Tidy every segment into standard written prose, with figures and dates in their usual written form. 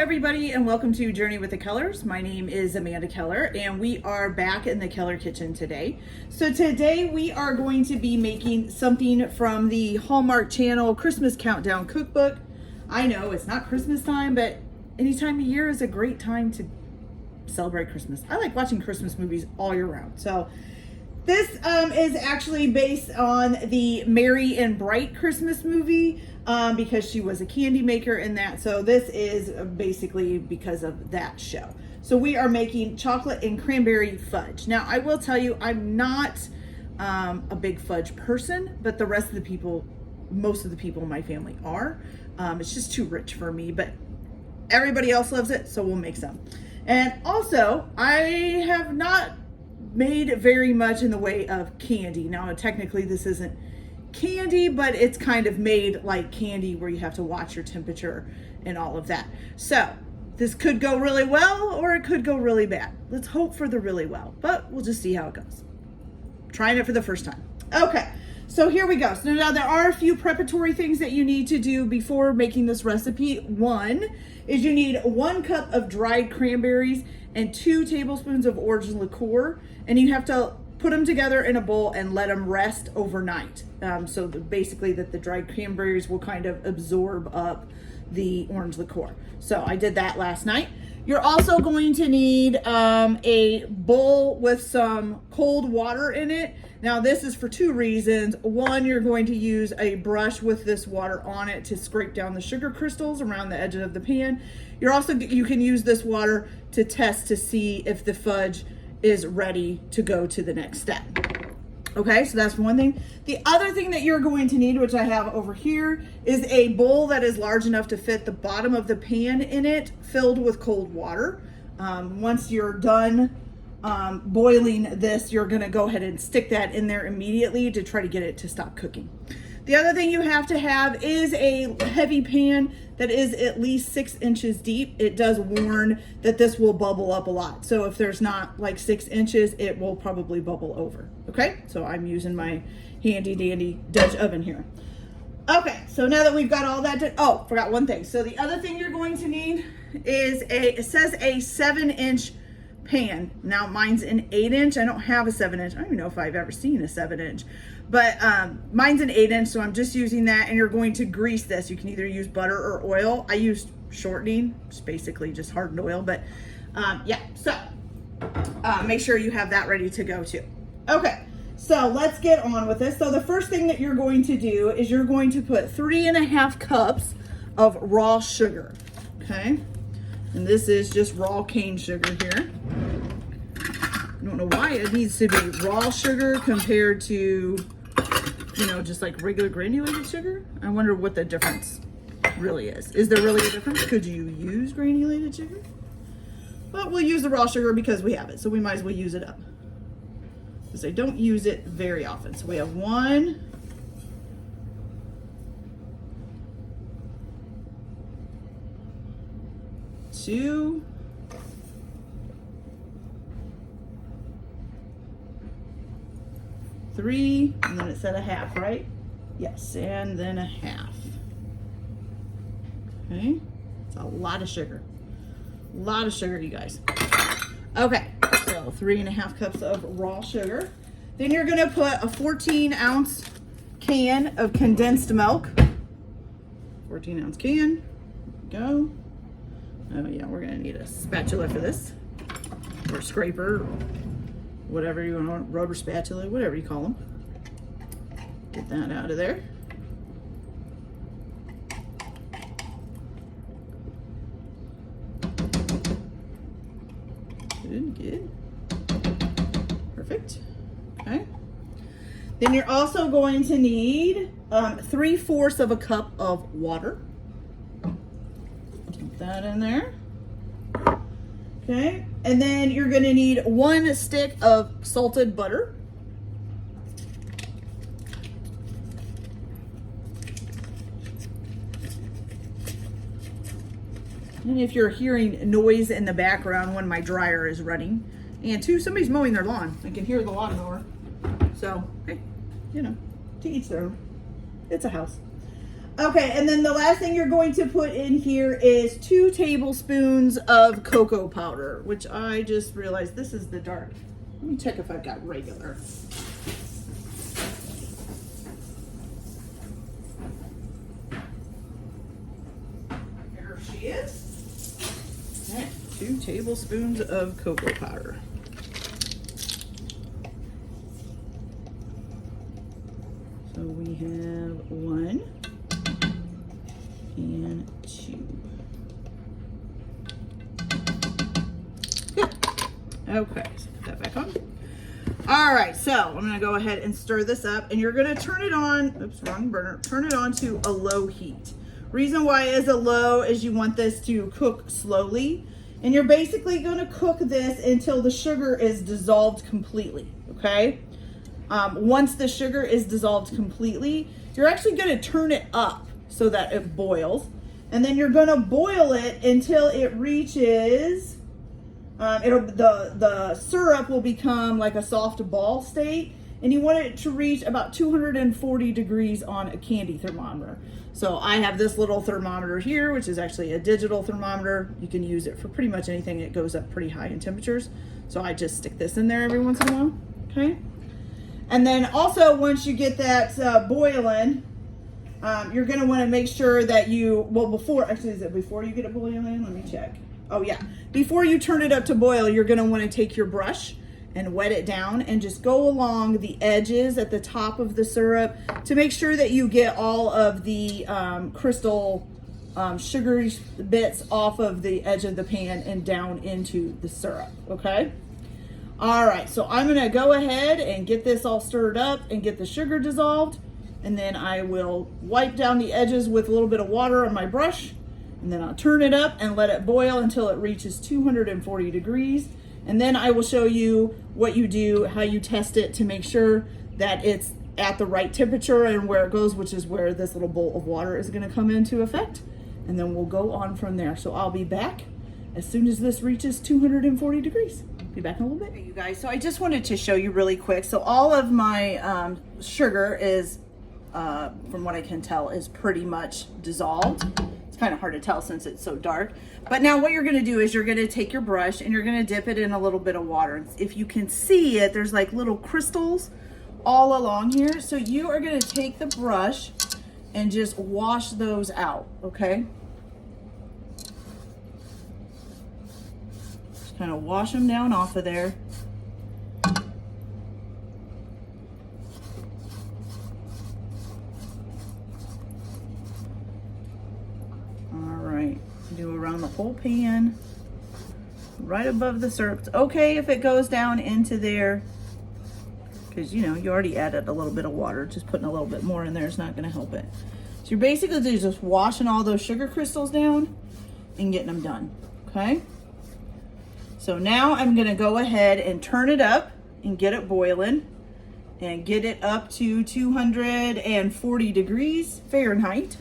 everybody, and welcome to Journey with the Kellers. My name is Amanda Keller, and we are back in the Keller kitchen today. So today we are going to be making something from the Hallmark channel Christmas Countdown cookbook. I know it's not Christmas time, but any time of year is a great time to celebrate Christmas. I like watching Christmas movies all year round. So this is actually based on the Merry and Bright Christmas movie because she was a candy maker in that. So this is basically because of that show. So we are making chocolate and cranberry fudge. Now I will tell you, I'm not a big fudge person, but the rest of the people, most of the people in my family are. It's just too rich for me, but everybody else loves it, so we'll make some. And also, I have not made very much in the way of candy. Now, technically this isn't candy, but it's kind of made like candy where you have to watch your temperature and all of that. So this could go really well or it could go really bad. Let's hope for the really well, but we'll just see how it goes. Trying it for the first time. Okay, so here we go. So now there are a few preparatory things that you need to do before making this recipe. One is you need 1 cup of dried cranberries and 2 tablespoons of orange liqueur, and you have to put them together in a bowl and let them rest overnight. So basically that the dried cranberries will kind of absorb up the orange liqueur. So I did that last night. You're also going to need a bowl with some cold water in it. Now this is for 2 reasons. One, you're going to use a brush with this water on it to scrape down the sugar crystals around the edge of the pan. You can use this water to test to see if the fudge is ready to go to the next step. Okay, so that's one thing. The other thing that you're going to need, which I have over here, is a bowl that is large enough to fit the bottom of the pan in it, filled with cold water. Once you're done boiling this, you're gonna go ahead and stick that in there immediately to try to get it to stop cooking. The other thing you have to have is a heavy pan that is at least 6 inches deep. It does warn that this will bubble up a lot. So if there's not like 6 inches, it will probably bubble over. Okay, so I'm using my handy dandy Dutch oven here. Okay, so now that we've got all that done, oh, forgot one thing. So the other thing you're going to need is it says a 7-inch pan. Now mine's an 8-inch. I don't have a 7-inch. I don't even know if I've ever seen a 7-inch, but mine's an 8-inch, so I'm just using that. And you're going to grease this. You can either use butter or oil. I used shortening, it's basically just hardened oil, but yeah, so make sure you have that ready to go too. Okay, so let's get on with this. So the first thing that you're going to do is you're going to put 3.5 cups of raw sugar. Okay, and this is just raw cane sugar here. I don't know why it needs to be raw sugar compared to, you know, just like regular granulated sugar. I wonder what the difference really is. Is there really a difference? Could you use granulated sugar? But we'll use the raw sugar because we have it, so we might as well use it up, because I don't use it very often. So we have 1, 2, 3, and then it said a half, right? Yes, and then a half. Okay, it's a lot of sugar. A lot of sugar, you guys. Okay, so 3.5 cups of raw sugar. Then you're gonna put a 14-ounce can of condensed milk. 14-ounce can, there we go. Oh yeah, we're gonna need a spatula for this, or scraper, or whatever you want, rubber spatula, whatever you call them. Get that out of there. Good. Perfect. Okay. Then you're also going to need 3/4 of a cup of water. Put that in there. Okay. And then you're going to need 1 stick of salted butter. And if you're hearing noise in the background when my dryer is running, and 2, somebody's mowing their lawn. I can hear the lawnmower. So, hey, you know, to each their own. It's a house. Okay, and then the last thing you're going to put in here is 2 tablespoons of cocoa powder, which I just realized this is the dark. Let me check if I've got regular. Here she is. Okay, 2 tablespoons of cocoa powder. So we have 1 and 2. Good. Okay, so put that back on. All right, so I'm gonna go ahead and stir this up, and you're gonna turn it on, oops, wrong burner, turn it on to a low heat. Reason why is a low is you want this to cook slowly, and you're basically gonna cook this until the sugar is dissolved completely, okay? Once the sugar is dissolved completely, you're actually gonna turn it up so that it boils, and then you're gonna boil it until it reaches, the syrup will become like a soft ball state, and you want it to reach about 240 degrees on a candy thermometer. So I have this little thermometer here, which is actually a digital thermometer. You can use it for pretty much anything. It goes up pretty high in temperatures. So I just stick this in there every once in a while, okay? And then also, once you get that boiling, you're going to want to make sure that you, well, is it before you get it boiling? Let me check. Oh yeah. Before you turn it up to boil, you're going to want to take your brush and wet it down and just go along the edges at the top of the syrup to make sure that you get all of the crystal sugary bits off of the edge of the pan and down into the syrup, okay? All right, so I'm gonna go ahead and get this all stirred up and get the sugar dissolved, and then I will wipe down the edges with a little bit of water on my brush, and then I'll turn it up and let it boil until it reaches 240 degrees. And then I will show you what you do, how you test it to make sure that it's at the right temperature and where it goes, which is where this little bowl of water is gonna come into effect. And then we'll go on from there. So I'll be back as soon as this reaches 240 degrees. Be back in a little bit. Hey, you guys, so I just wanted to show you really quick. So all of my sugar is, from what I can tell, is pretty much dissolved. It's kind of hard to tell since it's so dark. But now what you're gonna do is you're gonna take your brush and you're gonna dip it in a little bit of water. If you can see it, there's like little crystals all along here. So you are gonna take the brush and just wash those out, okay? Just kind of wash them down off of there. Do around the whole pan, right above the syrup. It's okay if it goes down into there, because you know you already added a little bit of water. Just putting a little bit more in there is not going to help it. So you're basically just washing all those sugar crystals down and getting them done, okay? So now I'm going to go ahead and turn it up and get it boiling and get it up to 240 degrees Fahrenheit.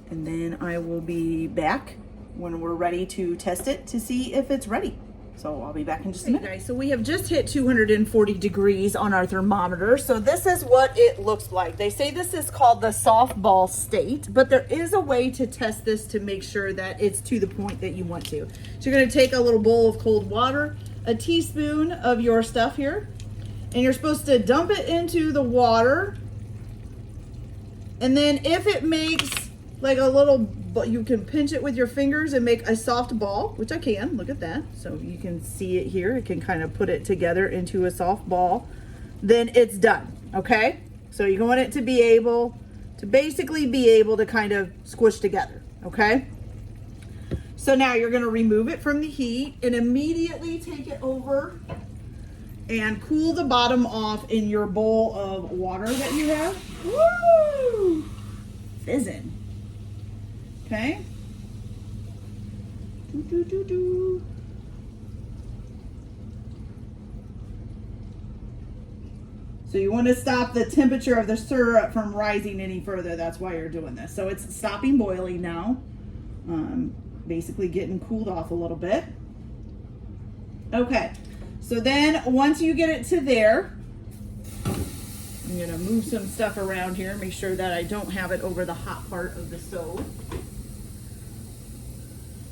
And then I will be back when we're ready to test it to see if it's ready. So I'll be back in just a minute. Okay, guys, so we have just hit 240 degrees on our thermometer. So this is what it looks like. They say this is called the softball state, but there is a way to test this to make sure that it's to the point that you want to. So you're gonna take a little bowl of cold water, a teaspoon of your stuff here, and you're supposed to dump it into the water. And then if it makes like a little, but you can pinch it with your fingers and make a soft ball, which I can, look at that. So you can see it here. It can kind of put it together into a soft ball. Then it's done, okay? So you want it to be able to basically be able to kind of squish together, okay? So now you're gonna remove it from the heat and immediately take it over and cool the bottom off in your bowl of water that you have. Woo! Fizzing. Okay. So you want to stop the temperature of the syrup from rising any further. That's why you're doing this. So it's stopping boiling now. Basically getting cooled off a little bit. Okay. So then once you get it to there, I'm gonna move some stuff around here, make sure that I don't have it over the hot part of the stove.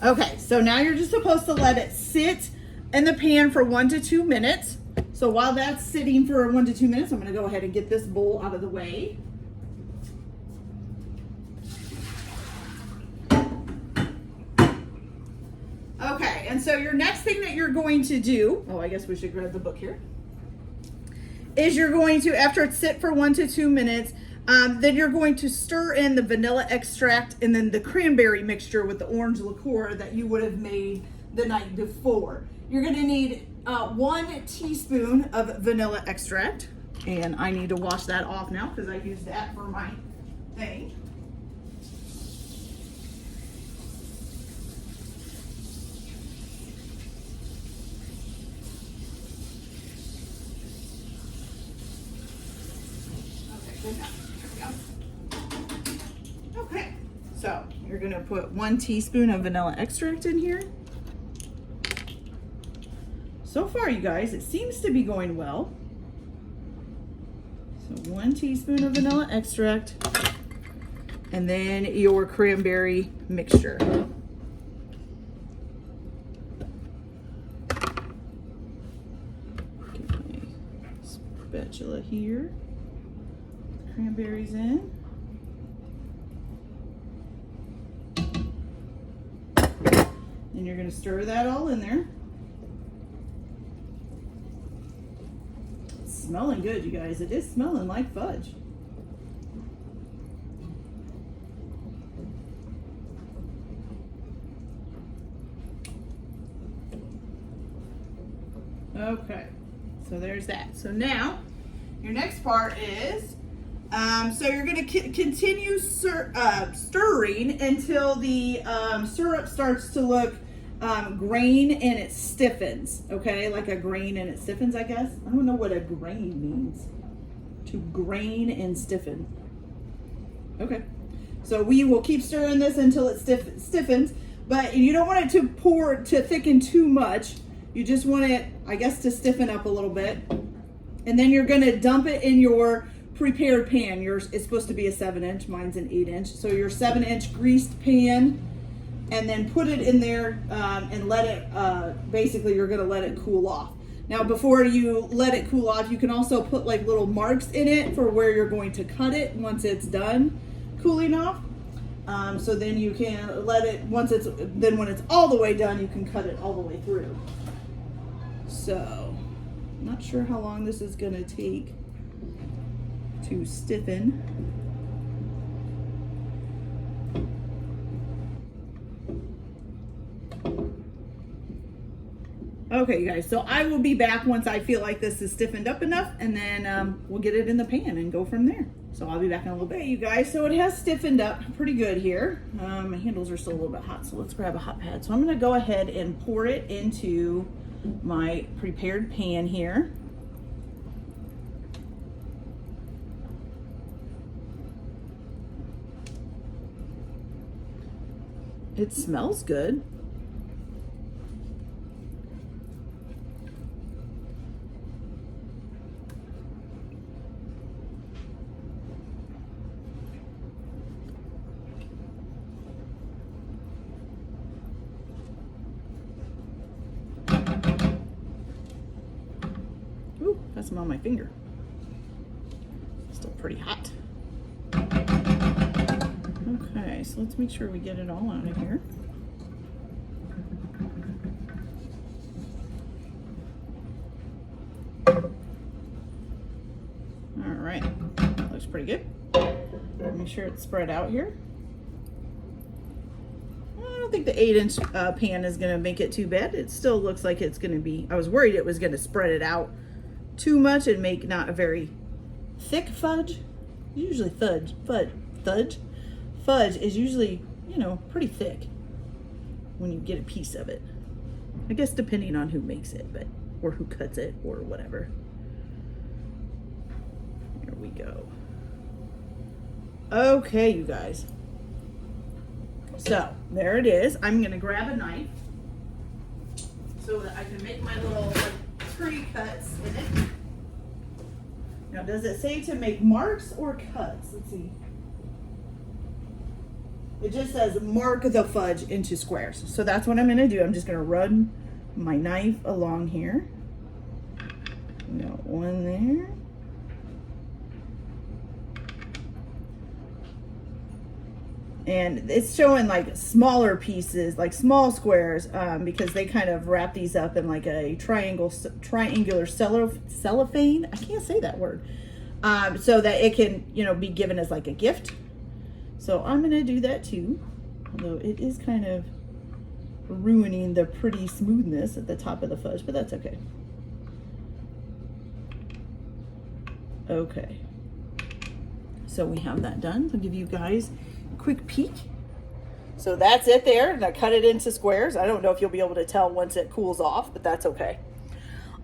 Okay, so now you're just supposed to let it sit in the pan for 1 to 2 minutes. So while that's sitting for 1 to 2 minutes, I'm gonna go ahead and get this bowl out of the way. Okay, and so your next thing that you're going to do, oh, I guess we should grab the book here, is you're going to, after it sit for 1 to 2 minutes, then you're going to stir in the vanilla extract and then the cranberry mixture with the orange liqueur that you would have made the night before. You're going to need 1 teaspoon of vanilla extract, and I need to wash that off now because I used that for my thing. Okay, good enough. Okay, so you're gonna put 1 teaspoon of vanilla extract in here. So far, you guys, it seems to be going well. So 1 teaspoon of vanilla extract, and then your cranberry mixture. Get my spatula here. Cranberries in. And you're going to stir that all in there. It's smelling good, you guys. It is smelling like fudge. Okay, so there's that. So now, your next part is, so you're going to continue stirring until the syrup starts to look grain and it stiffens, okay? Like a grain and it stiffens, I guess. I don't know what a grain means. To grain and stiffen. Okay. So we will keep stirring this until it stiffens, but you don't want it to thicken too much. You just want it, I guess, to stiffen up a little bit. And then you're going to dump it in your prepared pan. Yours is supposed to be a 7-inch, mine's an 8-inch. So your 7-inch greased pan, and then put it in there and let it, basically you're gonna let it cool off. Now before you let it cool off, you can also put like little marks in it for where you're going to cut it once it's done cooling off. So then you can let it, when it's all the way done, you can cut it all the way through. So, not sure how long this is gonna take to stiffen. Okay, you guys, so I will be back once I feel like this is stiffened up enough, and then we'll get it in the pan and go from there. So I'll be back in a little bit, you guys. So it has stiffened up pretty good here. My handles are still a little bit hot, so let's grab a hot pad. So I'm gonna go ahead and pour it into my prepared pan here. It smells good. Ooh, got some on my finger. Still pretty hot. Okay, so let's make sure we get it all out of here. All right, that looks pretty good. Make sure it's spread out here. I don't think the 8-inch pan is gonna make it too bad. It still looks like it's gonna be, I was worried it was gonna spread it out too much and make not a very thick fudge. Usually fudge is usually, you know, pretty thick when you get a piece of it. I guess depending on who makes it, but or who cuts it or whatever. Here we go. Okay, you guys. So there it is. I'm gonna grab a knife so that I can make my little tree cuts in it. Now, does it say to make marks or cuts? Let's see. It just says mark the fudge into squares. So that's what I'm gonna do. I'm just gonna run my knife along here. Got one there. And it's showing like smaller pieces, like small squares, because they kind of wrap these up in like a triangular cellophane. I can't say that word. So that it can, you know, be given as like a gift. So I'm gonna do that too, although it is kind of ruining the pretty smoothness at the top of the fudge, but that's okay. Okay, so we have that done. I'll give you guys a quick peek. So that's it there, and I cut it into squares. I don't know if you'll be able to tell once it cools off, but that's okay.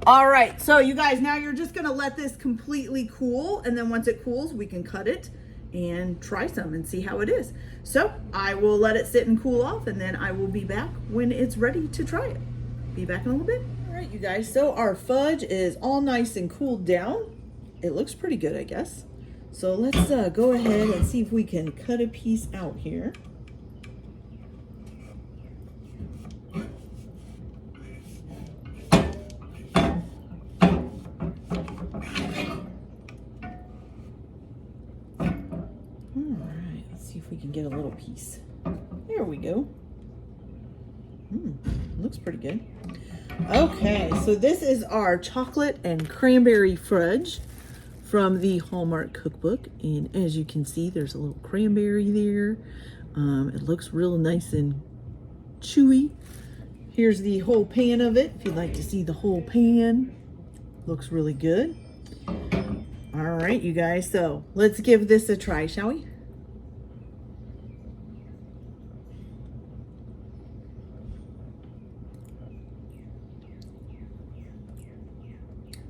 All right, so you guys, now you're just gonna let this completely cool, and then once it cools, we can cut it and try some and see how it is. So I will let it sit and cool off, and then I will be back when it's ready to try it. Be back in a little bit. All right, you guys, so our fudge is all nice and cooled down. It looks pretty good, I guess. So let's go ahead and see if we can cut a piece out here. We can get a little piece. There we go. Looks pretty good. Okay, so this is our chocolate and cranberry fudge from the Hallmark cookbook, and as you can see, there's a little cranberry there. It looks real nice and chewy. Here's the whole pan of it, if you'd like to see the whole pan. Looks really good. All right, you guys, so let's give this a try, shall we?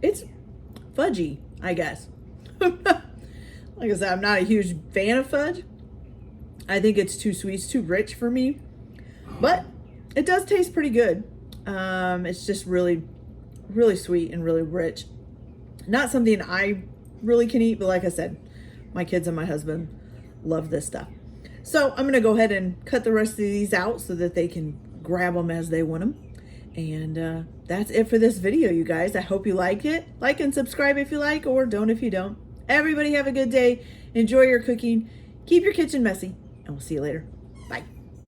It's fudgy, I guess. Like I said, I'm not a huge fan of fudge. I think it's too sweet, it's too rich for me. But it does taste pretty good. It's just really, really sweet and really rich. Not something I really can eat, but like I said, my kids and my husband love this stuff. So I'm gonna go ahead and cut the rest of these out so that they can grab them as they want them. And that's it for this video, you guys. I hope you like it. Like and subscribe if you like, or don't if you don't. Everybody have a good day. Enjoy your cooking. Keep your kitchen messy, and we'll see you later.